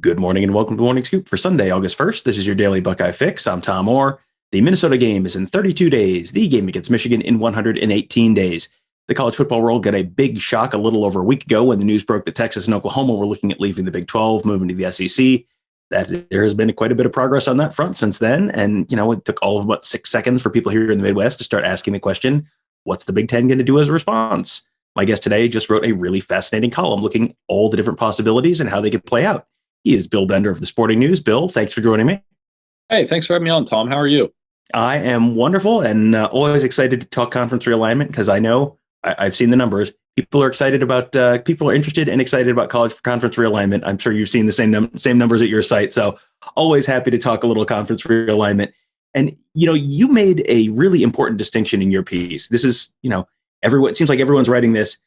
Good morning and welcome to Morning Scoop for Sunday, August 1st. This is your daily Buckeye fix. I'm Tom Orr. The Minnesota game is in 32 days. The game against Michigan in 118 days. The college football world got a big shock a little over a week ago when the news broke that Texas and Oklahoma were looking at leaving the Big 12, moving to the SEC. That there has been quite a bit of progress on that front since then. And, it took all of about 6 seconds for people here in the Midwest to start asking the question, what's the Big 10 going to do as a response? My guest today just wrote a really fascinating column looking at all the different possibilities and how they could play out. He is Bill Bender of the Sporting News. Bill, thanks for joining me. Hey, thanks for having me on, Tom. How are you? I am wonderful and always excited to talk conference realignment because I know I've seen the numbers. People are interested and excited about college conference realignment. I'm sure you've seen the same numbers at your site. So always happy to talk a little conference realignment. And, you made a really important distinction in your piece. This is, it seems like everyone's writing this.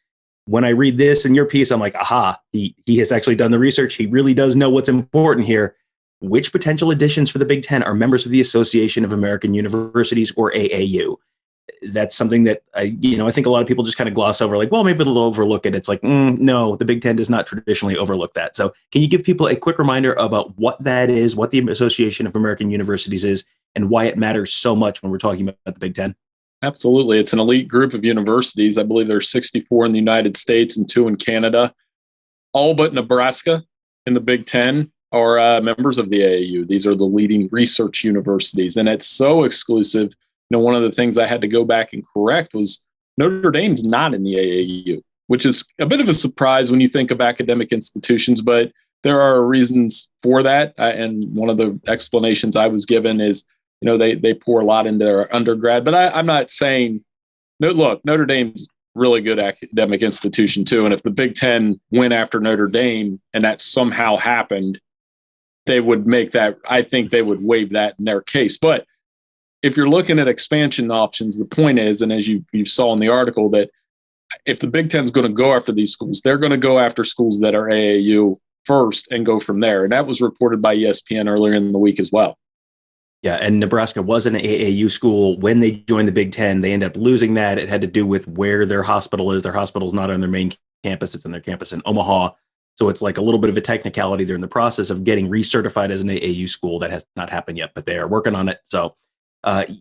When I read this in your piece, I'm like, aha, he has actually done the research. He really does know what's important here. Which potential additions for the Big Ten are members of the Association of American Universities, or AAU? That's something that I think a lot of people just kind of gloss over, like, well, maybe they'll overlook it. It's like, no, the Big Ten does not traditionally overlook that. So can you give people a quick reminder about what that is, what the Association of American Universities is, and why it matters so much when we're talking about the Big Ten? Absolutely. It's an elite group of universities. I believe there's 64 in the United States and 2 in Canada. All but Nebraska in the Big Ten are members of the AAU. These are the leading research universities, and it's so exclusive. One of the things I had to go back and correct was Notre Dame's not in the AAU, which is a bit of a surprise when you think of academic institutions, but there are reasons for that. And one of the explanations I was given is, they pour a lot into their undergrad, but I'm not saying, look, Notre Dame's really good academic institution too. And if the Big Ten went after Notre Dame and that somehow happened, they would make that, I think they would waive that in their case. But if you're looking at expansion options, the point is, and as you saw in the article, that if the Big Ten is going to go after these schools, they're going to go after schools that are AAU first and go from there. And that was reported by ESPN earlier in the week as well. Yeah, and Nebraska was an AAU school. When they joined the Big Ten, they ended up losing that. It had to do with where their hospital is. Their hospital is not on their main campus. It's in their campus in Omaha. So it's like a little bit of a technicality. They're in the process of getting recertified as an AAU school. That has not happened yet, but they are working on it. So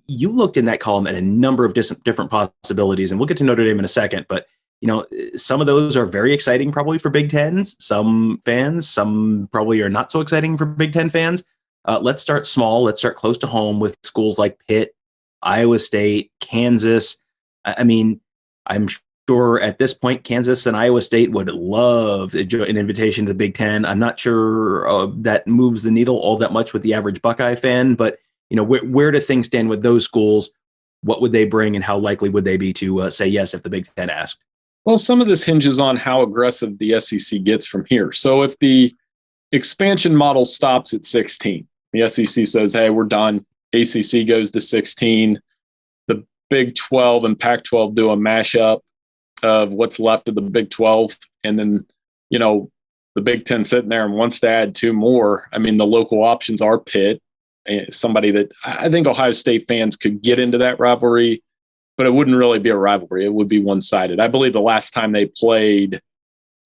you looked in that column at a number of different possibilities, and we'll get to Notre Dame in a second. But, some of those are very exciting probably for Big Tens. Some fans, some probably are not so exciting for Big Ten fans. Let's start small. Let's start close to home with schools like Pitt, Iowa State, Kansas. I'm sure at this point, Kansas and Iowa State would love an invitation to the Big Ten. I'm not sure that moves the needle all that much with the average Buckeye fan, but where do things stand with those schools? What would they bring, and how likely would they be to say yes if the Big Ten asked? Well, some of this hinges on how aggressive the SEC gets from here. So if the expansion model stops at 16, the SEC says, hey, we're done. ACC goes to 16. The Big 12 and Pac-12 do a mashup of what's left of the Big 12. And then, the Big 10 sitting there and wants to add 2 more. The local options are Pitt, somebody that I think Ohio State fans could get into that rivalry, but it wouldn't really be a rivalry. It would be one-sided. I believe the last time they played,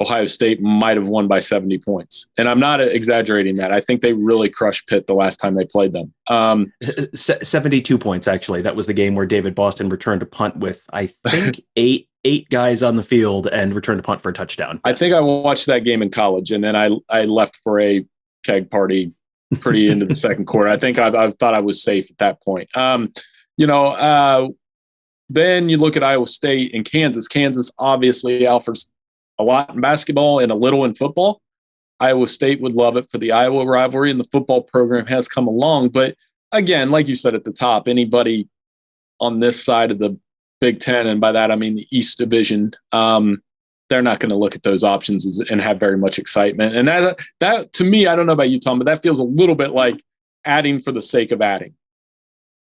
Ohio State might have won by 70 points. And I'm not exaggerating that. I think they really crushed Pitt the last time they played them. 72 points, actually. That was the game where David Boston returned to punt with, I think, eight guys on the field and returned to punt for a touchdown. Yes. I think I watched that game in college, and then I left for a keg party pretty into the second quarter. I think I thought I was safe at that point. Then you look at Iowa State and Kansas. Kansas obviously offers a lot in basketball and a little in football. Iowa State would love it for the Iowa rivalry, and the football program has come along. But again, like you said at the top, anybody on this side of the Big Ten, and by that I mean the East Division, they're not going to look at those options and have very much excitement. And that to me, I don't know about you, Tom, but that feels a little bit like adding for the sake of adding.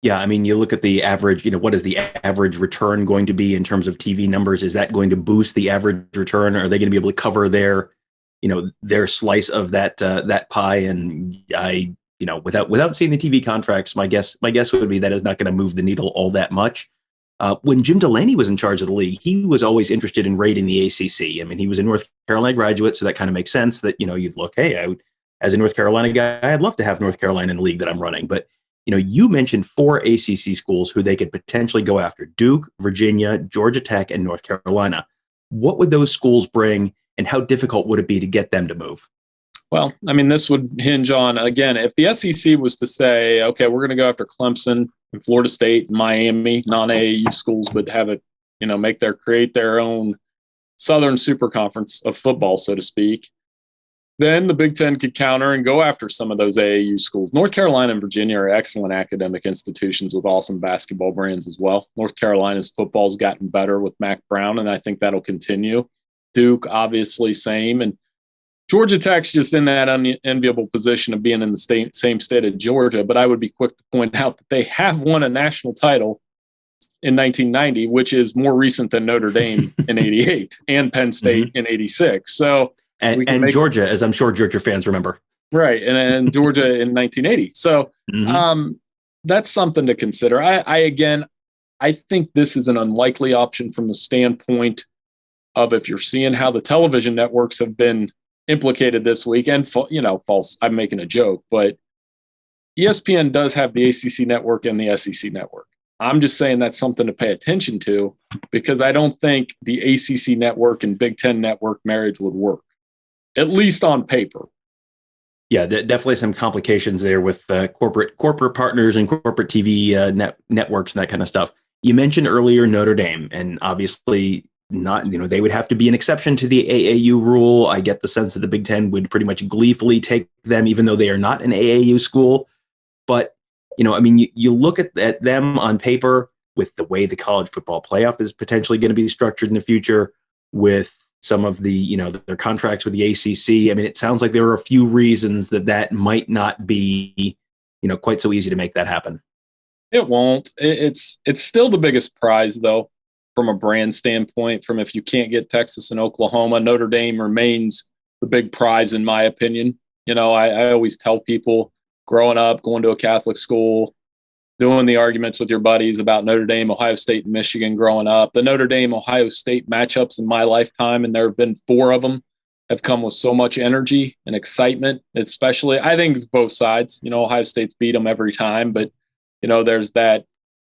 Yeah, you look at the average, what is the average return going to be in terms of TV numbers? Is that going to boost the average return? Are they going to be able to cover their slice of that pie? And without seeing the TV contracts, my guess would be that is not going to move the needle all that much. When Jim Delaney was in charge of the league, he was always interested in raiding the ACC. He was a North Carolina graduate, so that kind of makes sense that, you'd look, hey, as a North Carolina guy, I'd love to have North Carolina in the league that I'm running. But, you mentioned 4 ACC schools who they could potentially go after: Duke, Virginia, Georgia Tech, and North Carolina. What would those schools bring, and how difficult would it be to get them to move? Well, I mean, this would hinge on, again, if the SEC was to say, okay, we're going to go after Clemson and Florida State and Miami, non-AAU schools, but have it, create their own Southern Superconference of football, so to speak, then the Big Ten could counter and go after some of those AAU schools. North Carolina and Virginia are excellent academic institutions with awesome basketball brands as well. North Carolina's football's gotten better with Mac Brown, and I think that'll continue. Duke, obviously, same. And Georgia Tech's just in that unenviable position of being in the same state of Georgia, but I would be quick to point out that they have won a national title in 1990, which is more recent than Notre Dame in 88 and Penn State in 86. So, and Georgia, as I'm sure Georgia fans remember. Right, and Georgia in 1980. So that's something to consider. I think this is an unlikely option from the standpoint of, if you're seeing how the television networks have been implicated this week, and false, I'm making a joke, but ESPN does have the ACC network and the SEC network. I'm just saying that's something to pay attention to, because I don't think the ACC network and Big Ten network marriage would work, at least on paper. Yeah, definitely some complications there with corporate partners and corporate TV networks and that kind of stuff. You mentioned earlier Notre Dame, and obviously not, they would have to be an exception to the AAU rule. I get the sense that the Big Ten would pretty much gleefully take them, even though they are not an AAU school. But, you look at them on paper with the way the college football playoff is potentially going to be structured in the future, with some of the, their contracts with the ACC. I mean, it sounds like there are a few reasons that might not be, quite so easy to make that happen. It won't. It's still the biggest prize, though, from a brand standpoint. From, if you can't get Texas and Oklahoma, Notre Dame remains the big prize, in my opinion. I always tell people, growing up, going to a Catholic school, doing the arguments with your buddies about Notre Dame, Ohio State, and Michigan growing up. The Notre Dame-Ohio State matchups in my lifetime, and there have been 4 of them, have come with so much energy and excitement, especially, I think it's both sides. Ohio State's beat them every time, but,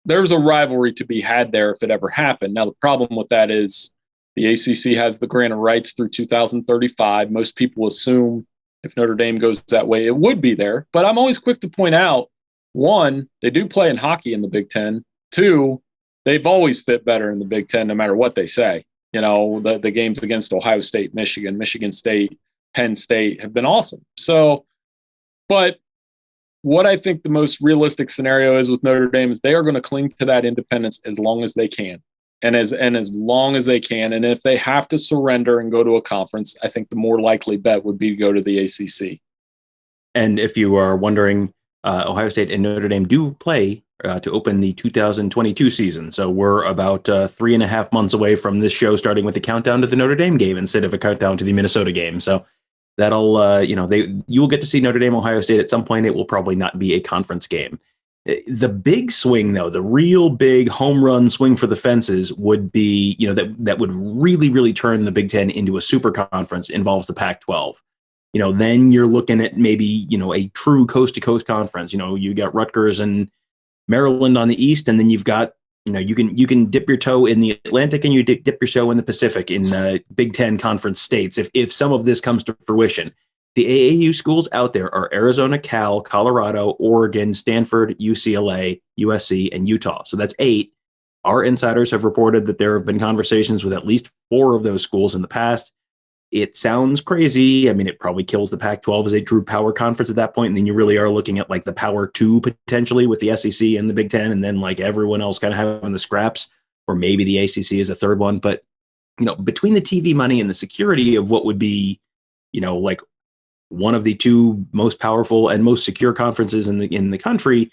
there's a rivalry to be had there if it ever happened. Now, the problem with that is the ACC has the grant of rights through 2035. Most people assume if Notre Dame goes that way, it would be there. But I'm always quick to point out, 1, they do play in hockey in the Big Ten. 2, they've always fit better in the Big Ten, no matter what they say. The games against Ohio State, Michigan, Michigan State, Penn State have been awesome. So, but what I think the most realistic scenario is with Notre Dame is they are going to cling to that independence as long as they can. And as long as they can. And if they have to surrender and go to a conference, I think the more likely bet would be to go to the ACC. And if you are wondering, Ohio State and Notre Dame do play to open the 2022 season. So we're about 3.5 months away from this show starting with the countdown to the Notre Dame game instead of a countdown to the Minnesota game. So that'll, you will get to see Notre Dame, Ohio State at some point. It will probably not be a conference game. The big swing, though, the real big home run swing for the fences would be, that would really, really turn the Big Ten into a super conference, involves the Pac-12. Then you're looking at maybe, a true coast to coast conference. You got Rutgers and Maryland on the East, and then you've got, you can dip your toe in the Atlantic and you dip your toe in the Pacific in Big Ten conference states. If some of this comes to fruition, the AAU schools out there are Arizona, Cal, Colorado, Oregon, Stanford, UCLA, USC, and Utah. So that's 8. Our insiders have reported that there have been conversations with at least 4 of those schools in the past. It sounds crazy. I mean, it probably kills the Pac-12 as a true power conference at that point. And then you really are looking at like the Power 2 potentially with the SEC and the Big Ten, and then like everyone else kind of having the scraps, or maybe the ACC is a third one. But, between the TV money and the security of what would be, like one of the 2 most powerful and most secure conferences in the country,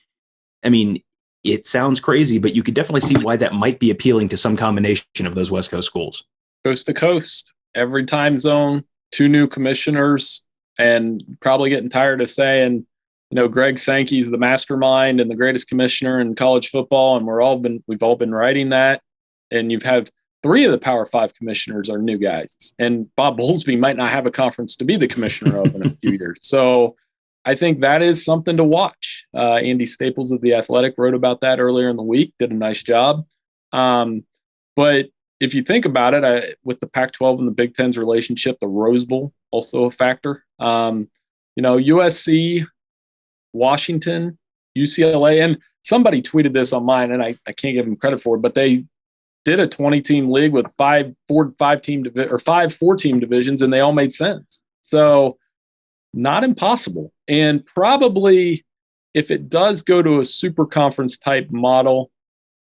I mean, it sounds crazy, but you could definitely see why that might be appealing to some combination of those West Coast schools. Coast to coast. Every time zone, 2 new commissioners, and probably getting tired of saying, Greg Sankey's the mastermind and the greatest commissioner in college football, and we've all been writing that. And you've had three of the Power Five commissioners are new guys, and Bob Bowlesby might not have a conference to be the commissioner of in a few years. So I think that is something to watch. Andy Staples of The Athletic wrote about that earlier in the week, did a nice job. But if you think about it, with the Pac-12 and the Big Ten's relationship, the Rose Bowl also a factor. USC, Washington, UCLA, and somebody tweeted this on mine, and I can't give them credit for it, but they did a 20-team league with five 4-team divisions, and they all made sense. So not impossible. And probably if it does go to a super conference type model,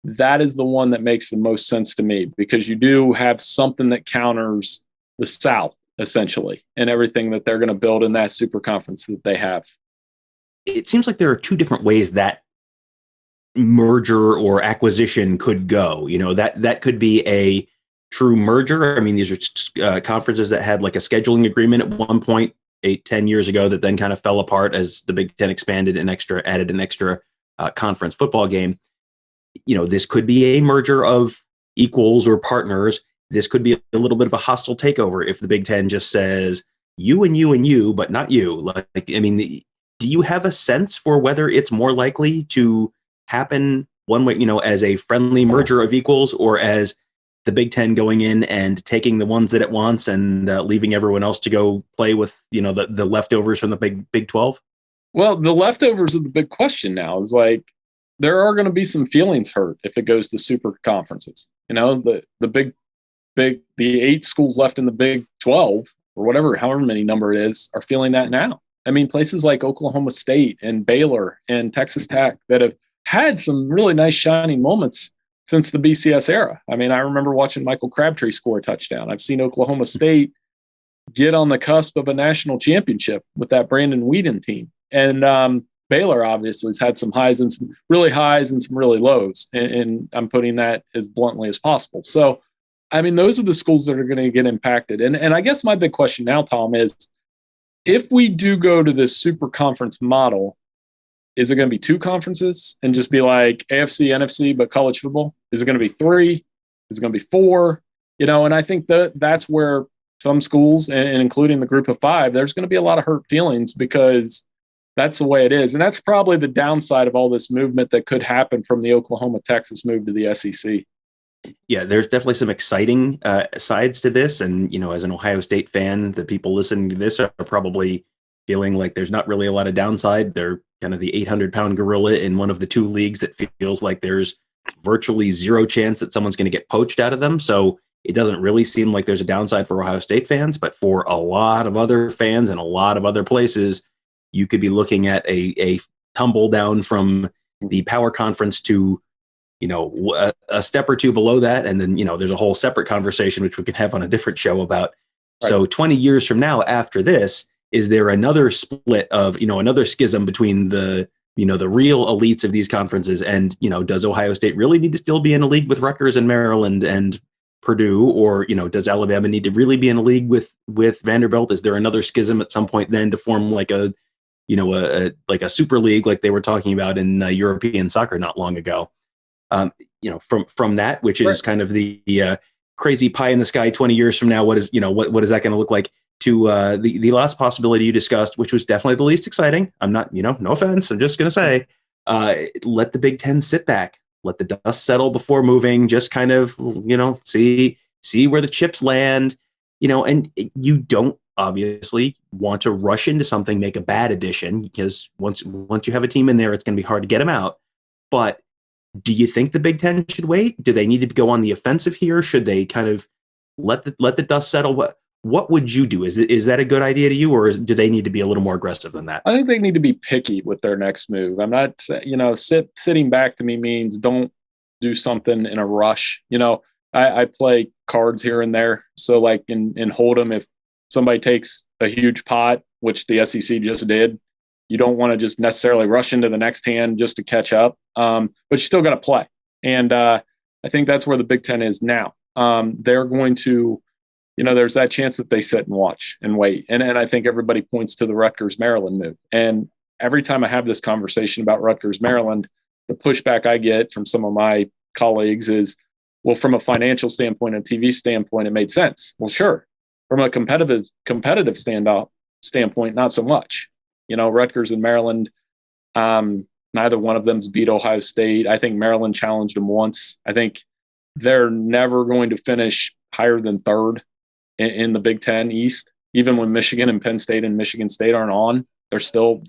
that is the one that makes the most sense to me, because you do have something that counters the South, essentially, and everything that they're going to build in that super conference that they have. It seems like there are two different ways that merger or acquisition could go. That could be a true merger. I mean, these are conferences that had like a scheduling agreement at one point 8-10 years ago that then kind of fell apart as the Big Ten expanded added an extra conference football game. This could be a merger of equals or partners. This could be a little bit of a hostile takeover if the Big Ten just says you and you and you, but not you. Do you have a sense for whether it's more likely to happen one way, as a friendly merger of equals, or as the Big Ten going in and taking the ones that it wants and leaving everyone else to go play with, the leftovers from the Big 12? Well, the leftovers are the big question now. Is like, there are going to be some feelings hurt if it goes to super conferences. The 8 schools left in the Big 12 or however many number it is, are feeling that now. I mean, places like Oklahoma State and Baylor and Texas Tech that have had some really nice shining moments since the BCS era. I mean, I remember watching Michael Crabtree score a touchdown. I've seen Oklahoma State get on the cusp of a national championship with that Brandon Weeden team. And Baylor obviously has had some highs and some really highs and some really lows. And I'm putting that as bluntly as possible. So, I mean, those are the schools that are going to get impacted. And I guess my big question now, Tom, is if we do go to this super conference model, is it going to be 2 conferences and just be like AFC, NFC, but college football? Is it going to be 3? Is it going to be 4? And I think that's where some schools, and including the group of 5, there's going to be a lot of hurt feelings because that's the way it is. And that's probably the downside of all this movement that could happen from the Oklahoma-Texas move to the SEC. Yeah, there's definitely some exciting sides to this. And, as an Ohio State fan, the people listening to this are probably feeling like there's not really a lot of downside. They're kind of the 800-pound gorilla in one of the 2 leagues that feels like there's virtually zero chance that someone's going to get poached out of them. So it doesn't really seem like there's a downside for Ohio State fans, but for a lot of other fans in a lot of other places, you could be looking at a tumble down from the power conference to, a step or 2 below that. And then, there's a whole separate conversation, which we can have on a different show about. Right. So 20 years from now, after this, is there another split of, another schism between the real elites of these conferences? And, does Ohio State really need to still be in a league with Rutgers and Maryland and Purdue? Or, does Alabama need to really be in a league with Vanderbilt? Is there another schism at some point then to form like a super league like they were talking about in European soccer not long ago? From that, which is kind of the crazy pie in the sky 20 years from now, what is that going to look like, to the last possibility you discussed, which was definitely the least exciting. I'm not, no offense, I'm just going to say, let the Big Ten sit back, let the dust settle before moving, just kind of, see where the chips land, and you don't obviously want to rush into something, make a bad addition, because once you have a team in there, it's going to be hard to get them out. But do you think the Big Ten should wait? Do they need to go on the offensive here? Should they kind of let the dust settle? What would you do? Is that a good idea to you, or do they need to be a little more aggressive than that? I think they need to be picky with their next move. I'm not, sitting back to me means don't do something in a rush. I play cards here and there. So like in Hold'em, if somebody takes a huge pot, which the SEC just did, you don't want to just necessarily rush into the next hand just to catch up. But you still got to play. And I think that's where the Big Ten is now. They're going to, there's that chance that they sit and watch and wait. And I think everybody points to the Rutgers Maryland move. And every time I have this conversation about Rutgers Maryland, the pushback I get from some of my colleagues is, Well, from a financial standpoint and TV standpoint, it made sense. Well, sure. From a competitive standpoint, not so much. Rutgers and Maryland, neither one of them's beat Ohio State. I think Maryland challenged them once. I think they're never going to finish higher than third in the Big Ten East. Even when Michigan and Penn State and Michigan State aren't on, they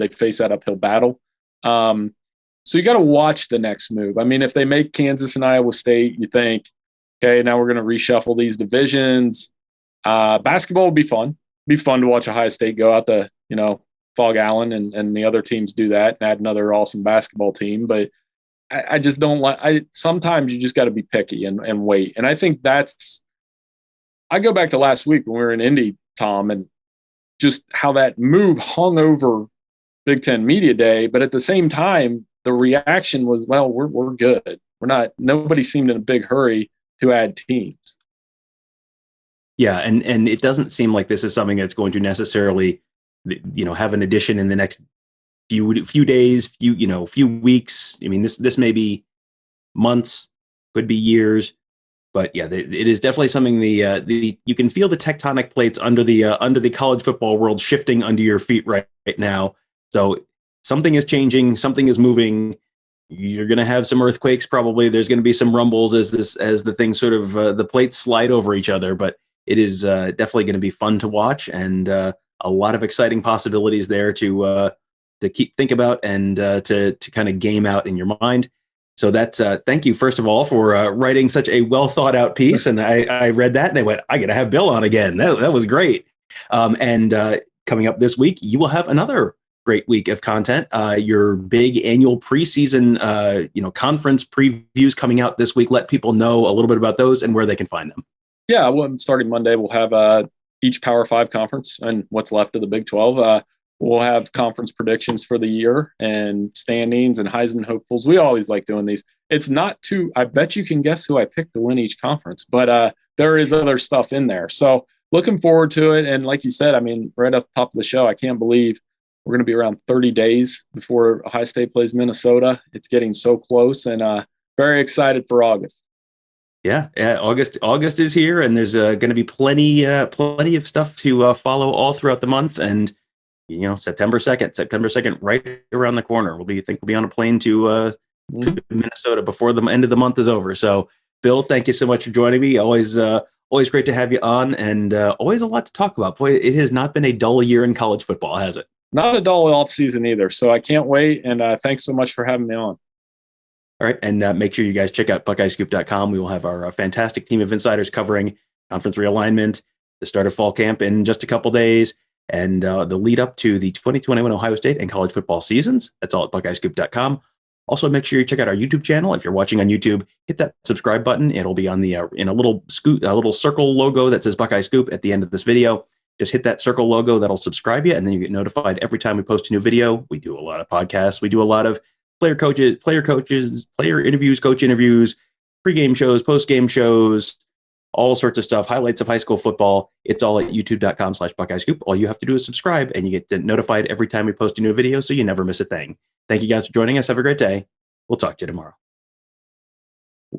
face that uphill battle. So you got to watch the next move. I mean, if they make Kansas and Iowa State, you think, okay, now we're going to reshuffle these divisions. Basketball would be fun. It'd be fun to watch Ohio State go out to, Fog Allen and the other teams do that and add another awesome basketball team. But I just don't sometimes you just got to be picky and wait. And I think I go back to last week when we were in Indy, Tom, and just how that move hung over Big Ten Media Day. But at the same time, the reaction was, well, we're good. Nobody seemed in a big hurry to add teams. Yeah. And it doesn't seem like this is something that's going to necessarily, have an addition in the next few days, few weeks. I mean, this may be months, could be years, but yeah, it is definitely something you can feel the tectonic plates under the college football world shifting under your feet right now. So something is changing, something is moving. You're going to have some earthquakes. Probably there's going to be some rumbles as the things sort of the plates slide over each other, but it is definitely going to be fun to watch and a lot of exciting possibilities there to think about and to kind of game out in your mind. So that's thank you first of all for writing such a well thought out piece. And I read that and I went, I got to have Bill on again. That was great. And coming up this week, you will have another great week of content. Your big annual preseason conference previews coming out this week. Let people know a little bit about those and where they can find them. Yeah, starting Monday, we'll have each Power 5 conference and what's left of the Big 12. We'll have conference predictions for the year and standings and Heisman hopefuls. We always like doing these. It's not too, I bet you can guess who I picked to win each conference, but there is other stuff in there. So looking forward to it. And like you said, I mean, right off the top of the show, I can't believe we're going to be around 30 days before Ohio State plays Minnesota. It's getting so close and very excited for August. Yeah, August is here, and there's going to be plenty of stuff to follow all throughout the month. And September 2nd, right around the corner. We'll be on a plane to Minnesota before the end of the month is over. So, Bill, thank you so much for joining me. Always great to have you on, and always a lot to talk about. Boy, it has not been a dull year in college football, has it? Not a dull off season either. So I can't wait. And thanks so much for having me on. All right. And make sure you guys check out BuckeyeScoop.com. We will have our fantastic team of insiders covering conference realignment, the start of fall camp in just a couple days, and the lead up to the 2021 Ohio State and college football seasons. That's all at BuckeyeScoop.com. Also, make sure you check out our YouTube channel. If you're watching on YouTube, hit that subscribe button. It'll be on the in a little circle logo that says Buckeye Scoop at the end of this video. Just hit that circle logo. That'll subscribe you, and then you get notified every time we post a new video. We do a lot of podcasts. We do a lot of player interviews, coach interviews, pregame shows, postgame shows, all sorts of stuff, highlights of high school football. It's all at youtube.com/Buckeye Scoop. All you have to do is subscribe, and you get notified every time we post a new video, so you never miss a thing. Thank you guys for joining us. Have a great day. We'll talk to you tomorrow.